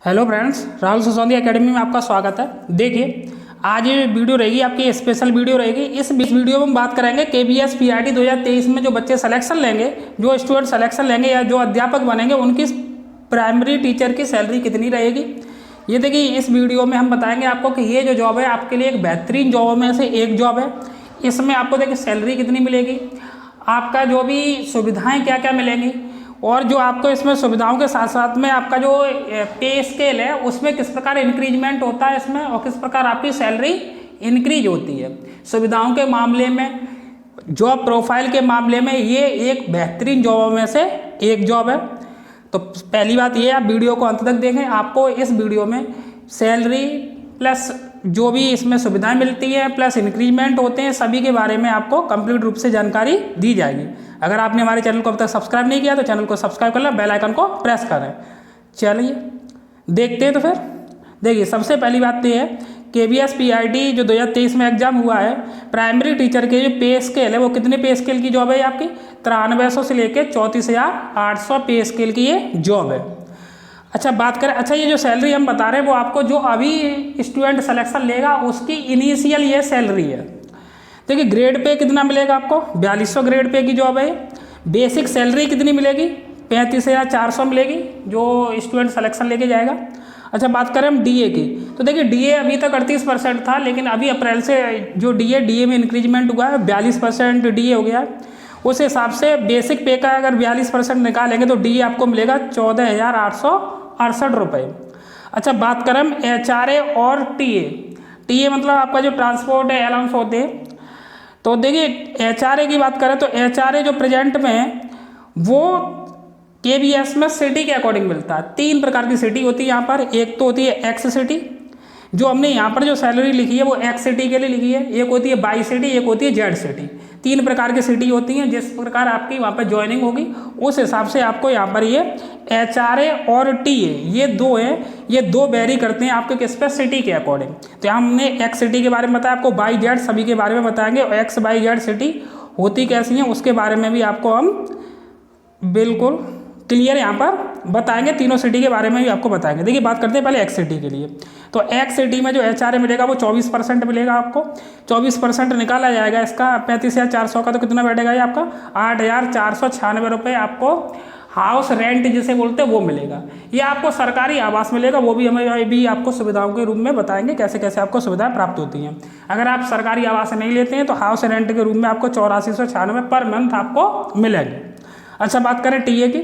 Hello friends, Rahul Sisodia academy में आपका स्वागत है। देखिए, आज ये वीडियो रहेगी आपकी स्पेशल वीडियो रहेगी। इस वीडियो में हम बात करेंगे KVS PRT 2023 में जो बच्चे सिलेक्शन लेंगे, जो स्टूडेंट सिलेक्शन लेंगे या जो अध्यापक बनेंगे, उनकी प्राइमरी टीचर की सैलरी कितनी रहेगी। ये देखिए, इस वीडियो में हम बताएंगे आपको कि ये जो जॉब है आपके लिए एक बेहतरीन जॉब में से एक जॉब है। इसमें आपको देखिए सैलरी कितनी मिलेगी, आपका जो भी सुविधाएँ क्या क्या मिलेंगी, और जो आपको इसमें सुविधाओं के साथ साथ में आपका जो पे स्केल है उसमें किस प्रकार इंक्रीजमेंट होता है इसमें, और किस प्रकार आपकी सैलरी इंक्रीज होती है। सुविधाओं के मामले में, जॉब प्रोफाइल के मामले में ये एक बेहतरीन जॉब में से एक जॉब है। तो पहली बात ये, आप वीडियो को अंत तक देखें। आपको इस वीडियो में सैलरी प्लस जो भी इसमें सुविधाएं मिलती हैं प्लस इंक्रीजमेंट होते हैं, सभी के बारे में आपको कंप्लीट रूप से जानकारी दी जाएगी। अगर आपने हमारे चैनल को अब तक सब्सक्राइब नहीं किया तो चैनल को सब्सक्राइब कर लें, बेल आइकन को प्रेस करें। चलिए देखते हैं। तो फिर देखिए, सबसे पहली बात तो ये है, KVS PRT जो 2023 में एग्जाम हुआ है, प्राइमरी टीचर के जो पे स्केल है वो कितने पे स्केल की जॉब है आपकी, 9300 से लेकर 34,800 पे स्केल की ये जॉब है। अच्छा, बात करें, अच्छा ये जो सैलरी हम बता रहे हैं वो आपको जो अभी स्टूडेंट सिलेक्शन लेगा उसकी इनिशियल ये सैलरी है। देखिए, ग्रेड पे कितना मिलेगा आपको, 4200 ग्रेड पे की जॉब है। बेसिक सैलरी कितनी मिलेगी, 35,400 मिलेगी जो स्टूडेंट सिलेक्शन लेके जाएगा। अच्छा, बात करें हम DA की, तो देखिए DA अभी तक 38% था, लेकिन अभी अप्रैल से जो DA में इंक्रीजमेंट हुआ है, 42% DA हो गया है। उस हिसाब से बेसिक पे का अगर 42% निकालेंगे तो DA आपको मिलेगा 14,868 रुपये। अच्छा, बात करें हम HRA और TA मतलब आपका जो ट्रांसपोर्ट अलाउंस होते हैं। तो देखिए, HRA की बात करें तो HRA जो प्रेजेंट में है वो KVS में सिटी के अकॉर्डिंग मिलता है। 3 प्रकार की सिटी होती है यहाँ पर। एक तो होती है एक्स सिटी, जो हमने यहाँ पर जो सैलरी लिखी है वो एक्स सिटी के लिए लिखी है। एक होती है बाई सिटी, एक होती है जेड सिटी। 3 प्रकार की सिटी होती हैं। जिस प्रकार आपकी वहाँ पर ज्वाइनिंग होगी उस हिसाब से आपको यहाँ पर ये HRA और TA ये दो हैं, ये दो वेरी करते हैं आपके किस पे, सिटी के अकॉर्डिंग। तो यहाँ हमने एक्स सिटी के बारे में बताया, आपको बाई जेड सभी के बारे में बताएंगे, और एक्स बाई जेड सिटी होती कैसी हैं उसके बारे में भी आपको हम बिल्कुल क्लियर यहाँ पर बताएंगे। तीनों सिटी के बारे में भी आपको बताएंगे। देखिए, बात करते हैं पहले एक्स सिटी के लिए। तो एक्स सिटी में जो HRA मिलेगा वो 24% मिलेगा आपको। 24% निकाला जाएगा इसका 35,400 का, तो कितना बैठेगा ये आपका 8,496 रुपये आपको हाउस रेंट जिसे बोलते हैं वो मिलेगा। ये आपको सरकारी आवास मिलेगा, वो भी हमें भी आपको सुविधाओं के रूप में बताएंगे कैसे कैसे आपको सुविधाएं प्राप्त होती हैं। अगर आप सरकारी आवास नहीं लेते हैं तो हाउस रेंट के रूप में आपको 8496 पर मंथ आपको मिलेंगे। अच्छा, बात करें TA की,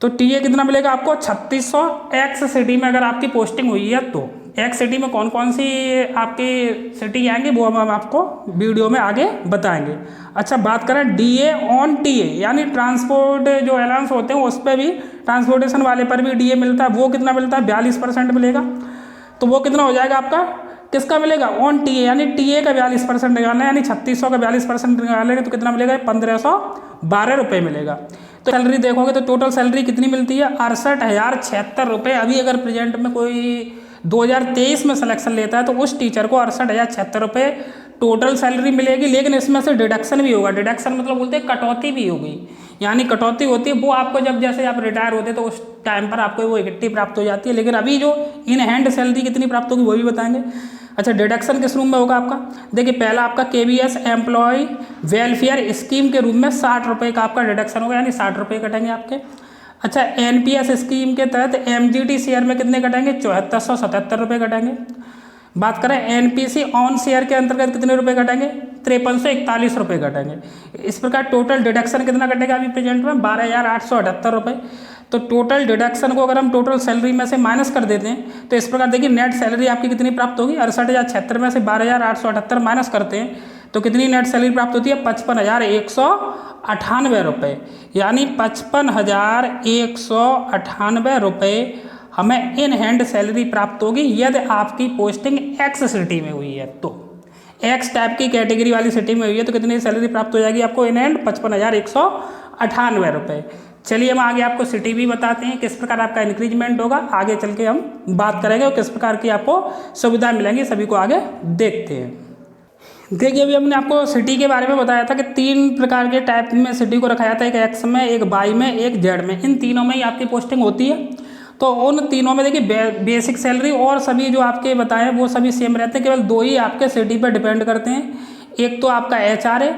तो TA कितना मिलेगा आपको 3600। एक्स सिटी में अगर आपकी पोस्टिंग हुई है तो एक्स सिटी में कौन कौन सी आपकी सिटी आएंगी वो हम आपको वीडियो में आगे बताएंगे। अच्छा, बात करें DA ऑन TA यानी ट्रांसपोर्ट जो अलाउंस होते हैं उस पर भी, ट्रांसपोर्टेशन वाले पर भी DA मिलता है। वो कितना मिलता है, 42% मिलेगा। तो वो कितना हो जाएगा आपका, किसका मिलेगा, ऑन TA यानी TA का 42% निकालना है, यानी 3600 का 42% निकालेंगे तो कितना मिलेगा, 1512 रुपये मिलेगा। तो सैलरी देखोगे तो टोटल सैलरी कितनी मिलती है, 68,076 रुपये। अभी अगर प्रेजेंट में कोई 2023 में सिलेक्शन लेता है तो उस टीचर को 68,076 रुपये टोटल सैलरी मिलेगी। लेकिन इसमें से डिडक्शन भी होगा। डिडक्शन मतलब बोलते हैं कटौती भी होगी, यानी कटौती होती है वो आपको जब जैसे आप रिटायर होते हैं तो उस टाइम पर आपको वो इकट्ठी प्राप्त हो जाती है। लेकिन अभी जो इन हैंड सैलरी कितनी प्राप्त होगी वो भी बताएंगे। अच्छा, डिडक्शन किस रूम में होगा आपका, देखिए पहला आपका KVS एम्प्लॉय वेलफेयर स्कीम के रूप में 60 रुपये का आपका डिडक्शन होगा, यानी 60 रुपये कटेंगे आपके। अच्छा, NPS स्कीम के तहत MGT शेयर में कितने कटेंगे, 7477 रुपये कटेंगे। बात करें NPC ऑन शेयर के अंतर्गत कितने रुपए कटेंगे, 5341 रुपये कटेंगे। इस प्रकार टोटल डिडक्शन कितना कटेगा अभी प्रेजेंट में, 12,878 रुपये। तो टोटल डिडक्शन को अगर हम टोटल सैलरी में से माइनस कर देते हैं तो इस प्रकार देखिए नेट सैलरी आपकी कितनी प्राप्त होगी, 68,076 में से 12,878 माइनस करते हैं तो कितनी नेट सैलरी प्राप्त होती है, 55,198 रुपये। यानी 55,198 रुपये हमें इन हैंड सैलरी प्राप्त होगी यदि आपकी पोस्टिंग एक्स सिटी में हुई है। तो एक्स टाइप की कैटेगरी वाली सिटी में हुई है तो कितनी सैलरी प्राप्त हो जाएगी आपको इन हैंड, 55,198 रुपये। चलिए हम आगे आपको सिटी भी बताते हैं किस प्रकार आपका इंक्रीजमेंट होगा। आगे चल के हम बात करेंगे और किस प्रकार की आपको सुविधाएं मिलेंगी, सभी को आगे देखते हैं। देखिए, अभी हमने आपको सिटी के बारे में बताया था कि 3 प्रकार के टाइप में सिटी को रखा जाता है, एक एक्स में, एक बाई में, एक जेड में। इन तीनों में ही आपकी पोस्टिंग होती है। तो तो उन तीनों में देखिए बेसिक सैलरी और सभी जो आपके बताए वो सभी सेम रहते हैं, केवल दो ही आपके सिटी पर डिपेंड करते हैं। एक तो आपका HRA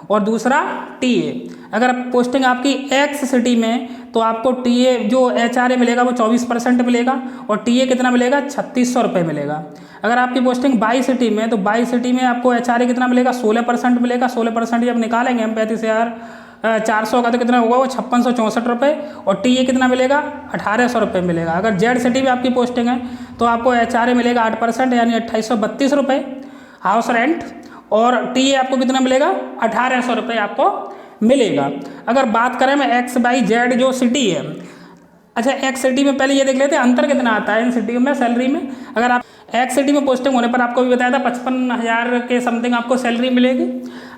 और दूसरा TA। अगर पोस्टिंग आपकी X सिटी में तो आपको TA जो HRA मिलेगा वो 24% मिलेगा और TA कितना मिलेगा 3600 रुपये मिलेगा। अगर आपकी पोस्टिंग बाई सिटी में तो बाई सिटी में आपको HRA कितना मिलेगा 16% मिलेगा। 16% जब निकालेंगे हम 35,400 का तो कितना होगा वो 5664 रुपये और TA कितना मिलेगा 1800 रुपये मिलेगा। अगर जेड सिटी में आपकी पोस्टिंग है तो आपको HRA मिलेगा 8% यानी 2832 रुपये हाउस रेंट और TA आपको कितना मिलेगा 1800 रुपये आपको मिलेगा। अगर बात करें मैं XYZ जो सिटी है, अच्छा X सिटी में पहले ये देख लेते हैं अंतर कितना आता है इन सिटियों में सैलरी में। अगर आप X सिटी में पोस्टिंग होने पर आपको भी बताया था 55,000 के समथिंग आपको सैलरी मिलेगी।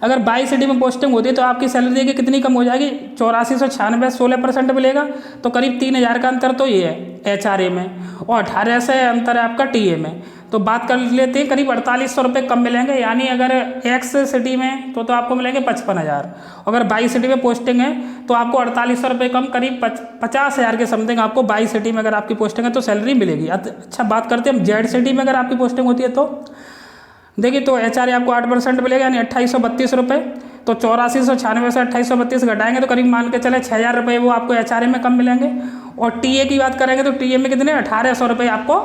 अगर बाई सिटी में पोस्टिंग होती है तो आपकी सैलरी देखिए कितनी कम हो जाएगी 8496, 16% मिलेगा तो करीब 3000 का अंतर तो ये है HRA में और 18 से अंतर है आपका TA में। तो बात कर लेते हैं करीब 4800 रुपये कम मिलेंगे, यानी अगर X सिटी में तो आपको मिलेंगे 55,000। अगर बाई सिटी में पोस्टिंग है तो आपको 4800 रुपये कम करीब 50,000 के समथिंग आपको बाई सिटी में अगर आपकी पोस्टिंग है तो सैलरी मिलेगी। अच्छा बात करते हैं हम जेड सिटी में अगर आपकी पोस्टिंग होती है तो देखिए तो HRA आपको 8% मिलेगा यानी 2832 रुपये। तो 8496 से 2832 घटाएंगे तो करीब मान के चले 6000 रुपये वो आपको HRA में कम मिलेंगे। और TA की बात करेंगे तो TA में कितने 1800 रुपये आपको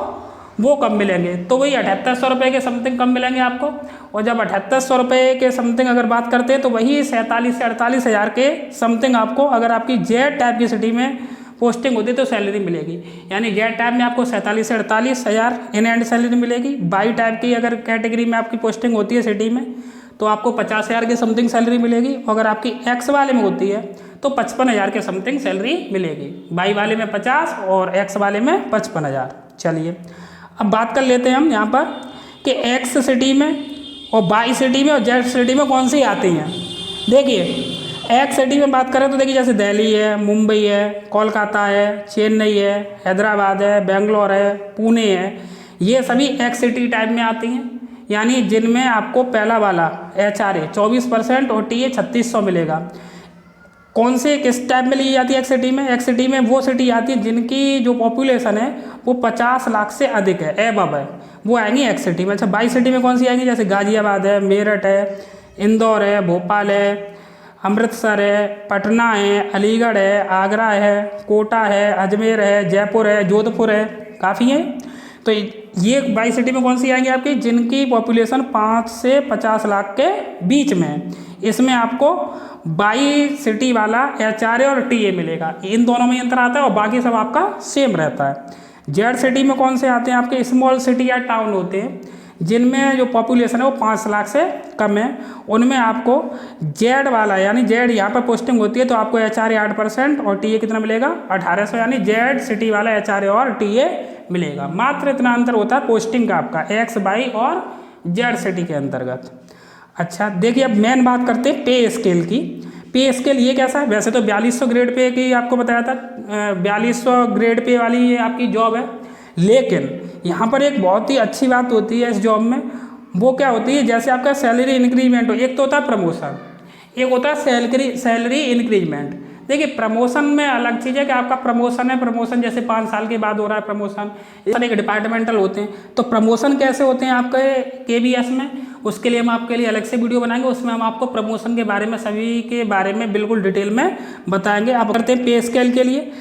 वो कम मिलेंगे, तो वही 7800 रुपये के समथिंग कम मिलेंगे आपको। और जब 7800 रुपये के समथिंग अगर बात करते हैं तो वही 47 से 48,000 के समथिंग आपको अगर आपकी जेड टाइप की सिटी में पोस्टिंग होती है तो सैलरी मिलेगी। यानी जेड टाइप में आपको 47 से 48,000 इन हैंड सैलरी मिलेगी। बाई टाइप की अगर कैटेगरी में आपकी पोस्टिंग होती है सिटी में तो आपको 50,000 के समथिंग सैलरी मिलेगी। अगर आपकी X वाले में होती है तो 55,000 के समथिंग सैलरी मिलेगी। बाई वाले में 50 और X वाले में 55,000। चलिए अब बात कर लेते हैं हम यहाँ पर कि X सिटी में और बाई सिटी में और जेड सिटी में कौन सी आती हैं। देखिए X सिटी में बात करें तो देखिए जैसे दिल्ली है, मुंबई है, कोलकाता है, चेन्नई है, हैदराबाद है, बेंगलोर है, पुणे है, ये सभी X सिटी टाइप में आती हैं। यानी जिनमें आपको पहला वाला HRA 24% और TA 3600 मिलेगा। कौन से किस टाइप में ली जाती है X सिटी में? X सिटी में वो सिटी आती है जिनकी जो पॉपुलेशन है वो 50 लाख से अधिक है, एबव है, वो आएंगी X सिटी में। अच्छा बाई सिटी में कौन सी आएंगी? जैसे गाजियाबाद है, मेरठ है, इंदौर है, भोपाल है, अमृतसर है, पटना है, अलीगढ़ है, आगरा है, कोटा है, अजमेर है, जयपुर है, जोधपुर है, काफ़ी हैं। तो ये बाई सिटी में कौन सी आएंगी आपकी? जिनकी पॉपुलेशन 5 से 50 लाख के बीच में है। इसमें आपको बाई सिटी वाला HRA और TA मिलेगा, इन दोनों में अंतर आता है और बाकी सब आपका सेम रहता है। जेड सिटी में कौन से आते हैं आपके? स्मॉल सिटी या टाउन होते हैं जिनमें जो पॉपुलेशन है वो 5 लाख से कम है। उनमें आपको जेड वाला यानी जेड यहाँ पर पोस्टिंग होती है तो आपको HRA 8% और TA कितना मिलेगा 1800, यानी जेड सिटी वाला HRA और TA मिलेगा। मात्र इतना अंतर होता है पोस्टिंग का आपका X बाई और जेड सिटी के अंतर्गत। अच्छा देखिए अब मेन बात करते हैं पे स्केल की। पे स्केल ये कैसा है? वैसे तो 4200 ग्रेड पे की आपको बताया था, 4200 ग्रेड पे वाली ये आपकी जॉब है, लेकिन यहाँ पर एक बहुत ही अच्छी बात होती है इस जॉब में। वो क्या होती है? जैसे आपका सैलरी इंक्रीजमेंट हो, एक तो होता है प्रमोशन, एक होता है सैलरी इंक्रीजमेंट। देखिए प्रमोशन में अलग चीज़ है कि आपका प्रमोशन है, प्रमोशन जैसे 5 साल के बाद हो रहा है प्रमोशन, एक डिपार्टमेंटल होते हैं। तो प्रमोशन कैसे होते हैं आपके KBS में, उसके लिए हम आपके लिए अलग से वीडियो बनाएंगे, उसमें हम आपको प्रमोशन के बारे में सभी के बारे में बिल्कुल डिटेल में बताएंगे। आप करते हैं पे स्केल के लिए।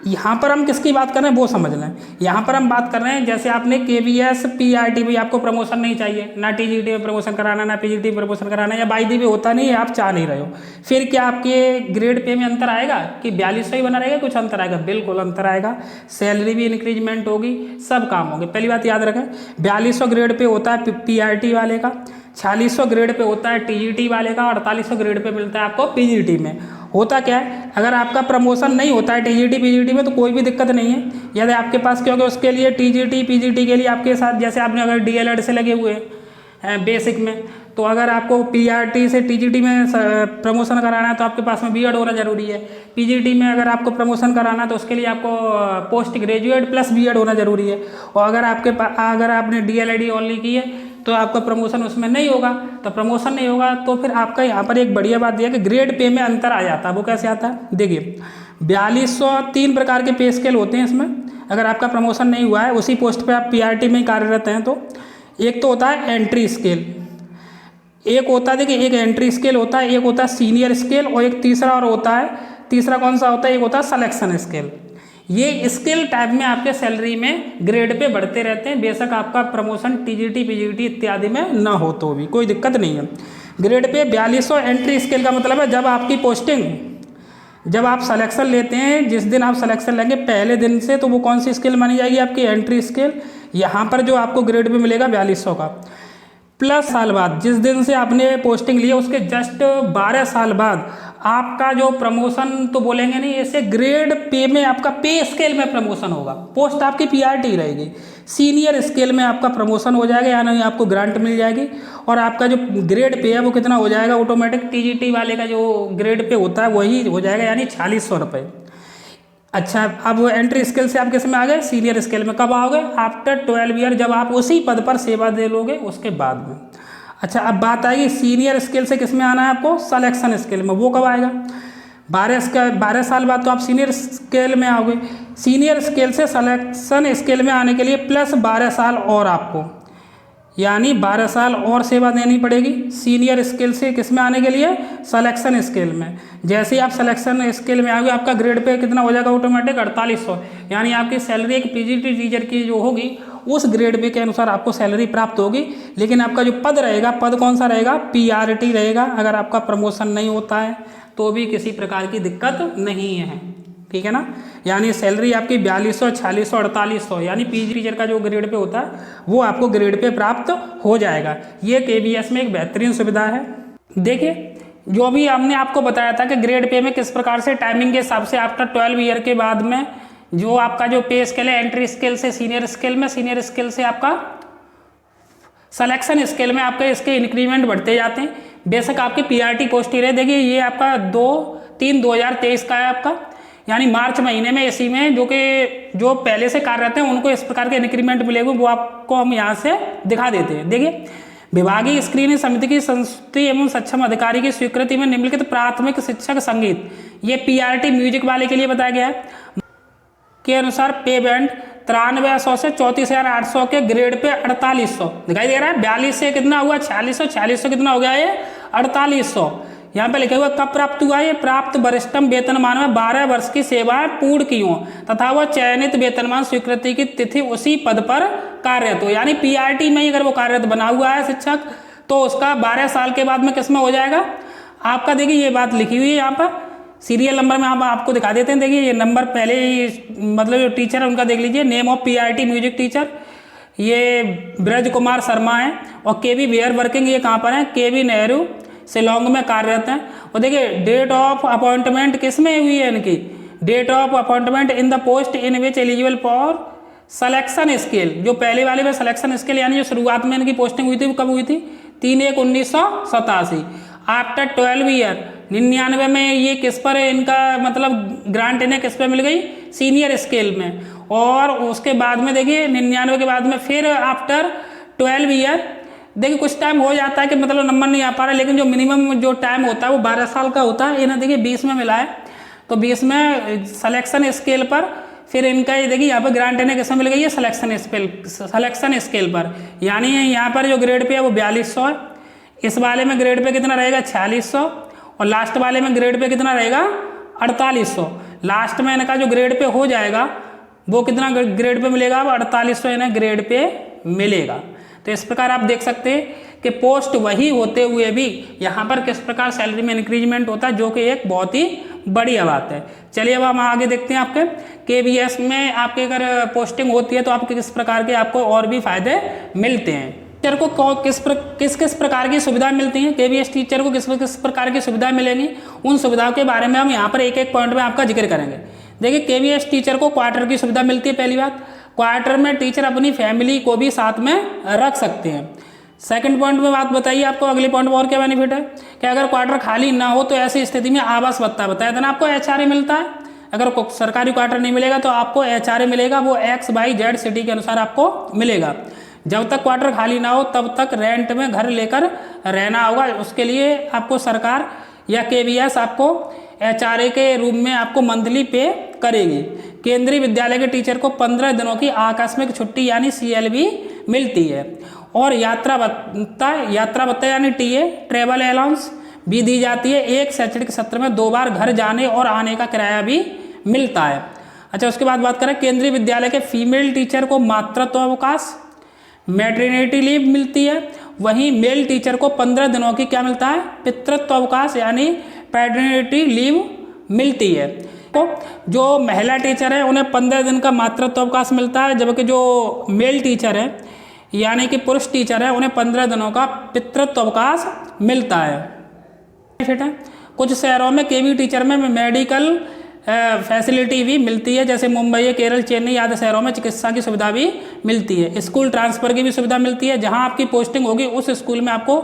यहाँ पर हम किसकी बात कर रहे हैं वो समझ लें। यहाँ पर हम बात कर रहे हैं जैसे आपने KBS PRT भी आपको प्रमोशन नहीं चाहिए, ना TGT में प्रमोशन कराना, ना PGT में प्रमोशन कराना, या बाई दी भी होता नहीं है, आप चाह नहीं रहे हो, फिर क्या आपके ग्रेड पे में अंतर आएगा कि 4200 ही बना रहेगा? कुछ अंतर आएगा, बिल्कुल अंतर आएगा। सैलरी भी इंक्रीजमेंट होगी, सब काम होंगे। पहली बात याद रखें 4200 ग्रेड पे होता है PRT वाले का, 4600 ग्रेड पे होता है TGT वाले का, 4800 ग्रेड पे मिलता है आपको PGT में। होता क्या है, अगर आपका प्रमोशन नहीं होता है TGT PGT में तो कोई भी दिक्कत नहीं है, यदि आपके पास, क्योंकि उसके लिए TGT PGT के लिए आपके साथ जैसे आपने अगर DLED से लगे हुए हैं बेसिक में, तो अगर आपको PRT से TGT में प्रमोशन कराना है तो आपके पास में B.Ed होना जरूरी है। PGT में अगर आपको प्रमोशन कराना है तो उसके लिए आपको पोस्ट ग्रेजुएट प्लस B.Ed होना जरूरी है। और अगर अगर आपने DLED ओनली की है तो आपका प्रमोशन उसमें नहीं होगा। तो प्रमोशन नहीं होगा तो फिर आपका यहाँ पर एक बढ़िया बात यह है कि ग्रेड पे में अंतर आ जाता है। वो कैसे आता है? देखिए 4200 3 प्रकार के पे स्केल होते हैं इसमें। अगर आपका प्रमोशन नहीं हुआ है, उसी पोस्ट पे आप पीआरटी में ही कार्यरत हैं, तो एक तो होता है एंट्री स्केल, एक होता है, देखिए एक एंट्री स्केल होता है, एक होता है सीनियर स्केल, और एक तीसरा और होता है, तीसरा कौन सा होता है, एक होता है सिलेक्शन स्केल। ये स्केल टाइप में आपके सैलरी में ग्रेड पे बढ़ते रहते हैं, बेशक आपका प्रमोशन टीजीटी पीजीटी इत्यादि में ना हो तो भी कोई दिक्कत नहीं है। ग्रेड पे 4200 एंट्री स्केल का मतलब है जब आपकी पोस्टिंग, जब आप सिलेक्शन लेते हैं, जिस दिन आप सिलेक्शन लेंगे पहले दिन से, तो वो कौन सी स्केल मानी जाएगी, आपकी एंट्री स्केल। यहाँ पर जो आपको ग्रेड पे मिलेगा 4200 का, प्लस साल बाद, जिस दिन से आपने पोस्टिंग ली है उसके जस्ट 12 साल बाद आपका जो प्रमोशन तो बोलेंगे नहीं, ऐसे ग्रेड पे में आपका पे स्केल में प्रमोशन होगा, पोस्ट आपकी पीआरटी रहेगी, सीनियर स्केल में आपका प्रमोशन हो जाएगा, यानी आपको ग्रांट मिल जाएगी, और आपका जो ग्रेड पे है वो कितना हो जाएगा, ऑटोमेटिक टीजीटी वाले का जो ग्रेड पे होता है वही हो जाएगा, यानी 4600 रुपये। अच्छा, अब एंट्री स्केल से आप किस में आ गए, सीनियर स्केल में। कब आओगे, आफ्टर 12 ईयर, जब आप उसी पद पर सेवा दे लोगे उसके बाद में। अच्छा, अब बात आएगी सीनियर स्केल से किस में आना है आपको, सिलेक्शन स्केल में। वो कब आएगा, 12 साल बाद तो आप सीनियर स्केल में आओगे। सीनियर स्केल से सिलेक्शन स्केल में आने के लिए प्लस 12 साल और आपको, यानी 12 साल और सेवा देनी पड़ेगी सीनियर स्केल से किस में आने के लिए, सिलेक्शन स्केल में। जैसे ही आप सिलेक्शन स्केल में आओगे आपका ग्रेड पे कितना हो जाएगा, ऑटोमेटिक 4800, यानी आपकी सैलरी एक पीजीटी टीचर की जो होगी उस ग्रेड पे के अनुसार आपको सैलरी प्राप्त होगी। लेकिन आपका जो पद रहेगा, पद कौन सा रहेगा, पीआरटी रहेगा। अगर आपका प्रमोशन नहीं होता है तो भी किसी प्रकार की दिक्कत नहीं है, ठीक है ना। यानी सैलरी आपकी 4200, 4600, 4800, यानी पीजी टीचर का जो ग्रेड पे होता है वो आपको ग्रेड पे प्राप्त हो जाएगा। ये केबीएस में एक बेहतरीन सुविधा है। देखिए, जो भी हमने आपको बताया था कि ग्रेड पे में किस प्रकार से टाइमिंग के हिसाब से आफ्टर 12 ईयर के बाद में जो आपका जो पे स्केल है, एंट्री स्केल से सीनियर स्केल में, सीनियर स्केल से आपका सिलेक्शन स्केल में आपके इसके इंक्रीमेंट बढ़ते जाते हैं। बेशक आपकी पीआरटी पोस्ट ही रहे। देखिए, ये आपका 2/3/2023 का है आपका, यानी मार्च महीने में इसी में जो पहले से कार्यरत हैं उनको इस प्रकार के इंक्रीमेंट मिलेंगे, वो आपको हम यहाँ से दिखा देते हैं। देखिए, विभागीय स्क्रीनिंग समिति की संस्तुति एवं सक्षम अधिकारी की स्वीकृति में निम्नलिखित प्राथमिक शिक्षक संगीत, ये पीआरटी म्यूजिक वाले के लिए बताया गया है, के अनुसार पे बैंड 9300 से 34,800 के ग्रेड पे 4800 दिखाई दे रहा है। 42 से कितना हुआ, 4600, 4600 से कितना हो गया ये 4800। यहाँ पे लिखा हुआ कब प्राप्त हुआ, ये प्राप्त वरिष्ठतम वेतनमान में 12 वर्ष की सेवाएं पूर्ण की हो तथा वह चयनित वेतनमान स्वीकृति की तिथि उसी पद पर कार्यरत हो। यानी पीआरटी में ही अगर वो कार्यरत बना हुआ है शिक्षक, तो उसका 12 साल के बाद में किसमें हो जाएगा आपका। देखिए, ये बात लिखी हुई है यहाँ पर, सीरियल नंबर में हम आपको दिखा देते हैं। देखिए, ये नंबर पहले मतलब जो टीचर है उनका देख लीजिए, name of PRT music teacher, ये ब्रज कुमार शर्मा है, और केवी वेयर वर्किंग ये कहाँ पर है, केवी नेहरू शिलोंग में कार्यरत हैं। और देखिए, डेट ऑफ अपॉइंटमेंट किस में हुई है इनकी, date of appointment in the post in which eligible for selection scale, जो पहले वाले में सिलेक्शन स्केल यानी जो शुरुआत में इनकी पोस्टिंग हुई थी वो कब हुई थी, 3/1/1987। आफ्टर 12 ईयर 99 में ये किस पर इनका मतलब ग्रांट इन्हें किस पर मिल गई, सीनियर स्केल में। और उसके बाद में देखिए 99 के बाद में फिर आफ्टर 12 ईयर, देखिए कुछ टाइम हो जाता है कि मतलब नंबर नहीं आ पा रहा, लेकिन जो मिनिमम जो टाइम होता है वो 12 साल का होता है। इन्हें देखिए 20 में मिला है, तो 20 में सिलेक्शन स्केल पर फिर इनका ये देखिए यहाँ पर ग्रांट इन्हें किस में मिल गई है, सिलेक्शन स्केल पर। यानी यहाँ पर जो ग्रेड पे है वो 4200 है, इस वाले में ग्रेड पे कितना रहेगा 4600, और लास्ट वाले में ग्रेड पे कितना रहेगा 4800। लास्ट में इनका जो ग्रेड पे हो जाएगा वो कितना ग्रेड पे मिलेगा, अब 4800 इन्हें ग्रेड पे मिलेगा। तो इस प्रकार आप देख सकते हैं कि पोस्ट वही होते हुए भी यहाँ पर किस प्रकार सैलरी में इंक्रीजमेंट होता है, जो कि एक बहुत ही बढ़िया बात है। चलिए अब हम आगे देखते हैं आपके केबीएस में आपके अगर पोस्टिंग होती है तो आपके किस प्रकार के आपको और भी फायदे मिलते हैं। टीचर को किस प्रकार की सुविधाएं मिलती हैं, केबीएस टीचर को किस प्रकार की सुविधाएं मिलेंगी, उन सुविधाओं के बारे में हम यहाँ पर एक एक पॉइंट में आपका जिक्र करेंगे। देखिए, केबीएस टीचर को क्वार्टर की सुविधा मिलती है। पहली बात, क्वार्टर में टीचर अपनी फैमिली को भी साथ में रख सकते हैं। सेकंड पॉइंट में बात बताइए आपको, अगले पॉइंट में और क्या बेनिफिट है कि अगर क्वार्टर खाली ना हो तो ऐसी स्थिति में आवास भत्ता बताया था ना आपको, एचआरए मिलता है। अगर सरकारी क्वार्टर नहीं मिलेगा तो आपको एचआरए मिलेगा, वो XYZ सिटी के अनुसार आपको मिलेगा। जब तक क्वार्टर खाली ना हो तब तक रेंट में घर लेकर रहना होगा, उसके लिए आपको सरकार या केबीएस आपको एचआरए के रूप में आपको मंथली पे करेगी। केंद्रीय विद्यालय के टीचर को 15 दिनों की आकस्मिक छुट्टी यानी CLB मिलती है। और यात्रा भत्ता यानी TA ट्रेवल अलाउंस भी दी जाती है। एक शैक्षणिक सत्र में 2 बार घर जाने और आने का किराया भी मिलता है। अच्छा, उसके बाद बात करें केंद्रीय विद्यालय के फीमेल टीचर को मातृत्व अवकाश मैटरनिटी लीव मिलती है। वहीं मेल टीचर को 15 दिनों की क्या मिलता है, पितृत्व अवकाश यानी पैटर्निटी लीव मिलती है। तो जो महिला टीचर है उन्हें 15 दिन का मातृत्व अवकाश मिलता है, जबकि जो मेल टीचर है यानी कि पुरुष टीचर है उन्हें 15 दिनों का पितृत्व अवकाश मिलता है। बेनिफिट है, कुछ शहरों में केवी टीचर में मेडिकल फैसिलिटी भी मिलती है, जैसे मुंबई, केरल, चेन्नई आदि शहरों में चिकित्सा की सुविधा भी मिलती है। स्कूल ट्रांसफ़र की भी सुविधा मिलती है, जहां आपकी पोस्टिंग होगी उस स्कूल में आपको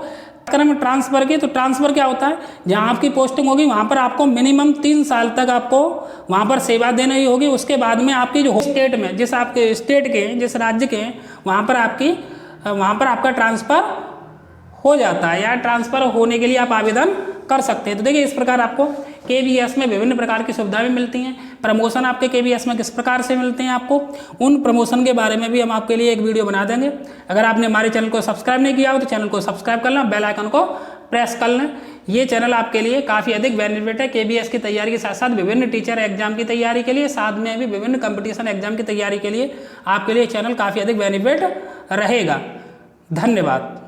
क्रम ट्रांसफ़र की। तो ट्रांसफ़र क्या होता है, जहां आपकी पोस्टिंग होगी वहां पर आपको मिनिमम 3 साल तक आपको वहां पर सेवा देनी होगी। उसके बाद में आपकी जो स्टेट में जिस आपके स्टेट के जिस राज्य के वहां पर आपका ट्रांसफ़र हो जाता है या ट्रांसफ़र होने के लिए आप आवेदन कर सकते हैं। तो देखिए, इस प्रकार आपको KVS में विभिन्न प्रकार की सुविधाएं मिलती हैं। प्रमोशन आपके KVS में किस प्रकार से मिलते हैं, आपको उन प्रमोशन के बारे में भी हम आपके लिए एक वीडियो बना देंगे। अगर आपने हमारे चैनल को सब्सक्राइब नहीं किया हो तो चैनल को सब्सक्राइब कर लें, बेल आइकन को प्रेस कर लें। ये चैनल आपके लिए काफ़ी अधिक बेनिफिट है। KVS की तैयारी के साथ साथ विभिन्न टीचर एग्जाम की तैयारी के लिए, साथ में भी विभिन्न कंपटीशन एग्जाम की तैयारी के लिए आपके लिए चैनल काफ़ी अधिक बेनिफिट रहेगा। धन्यवाद।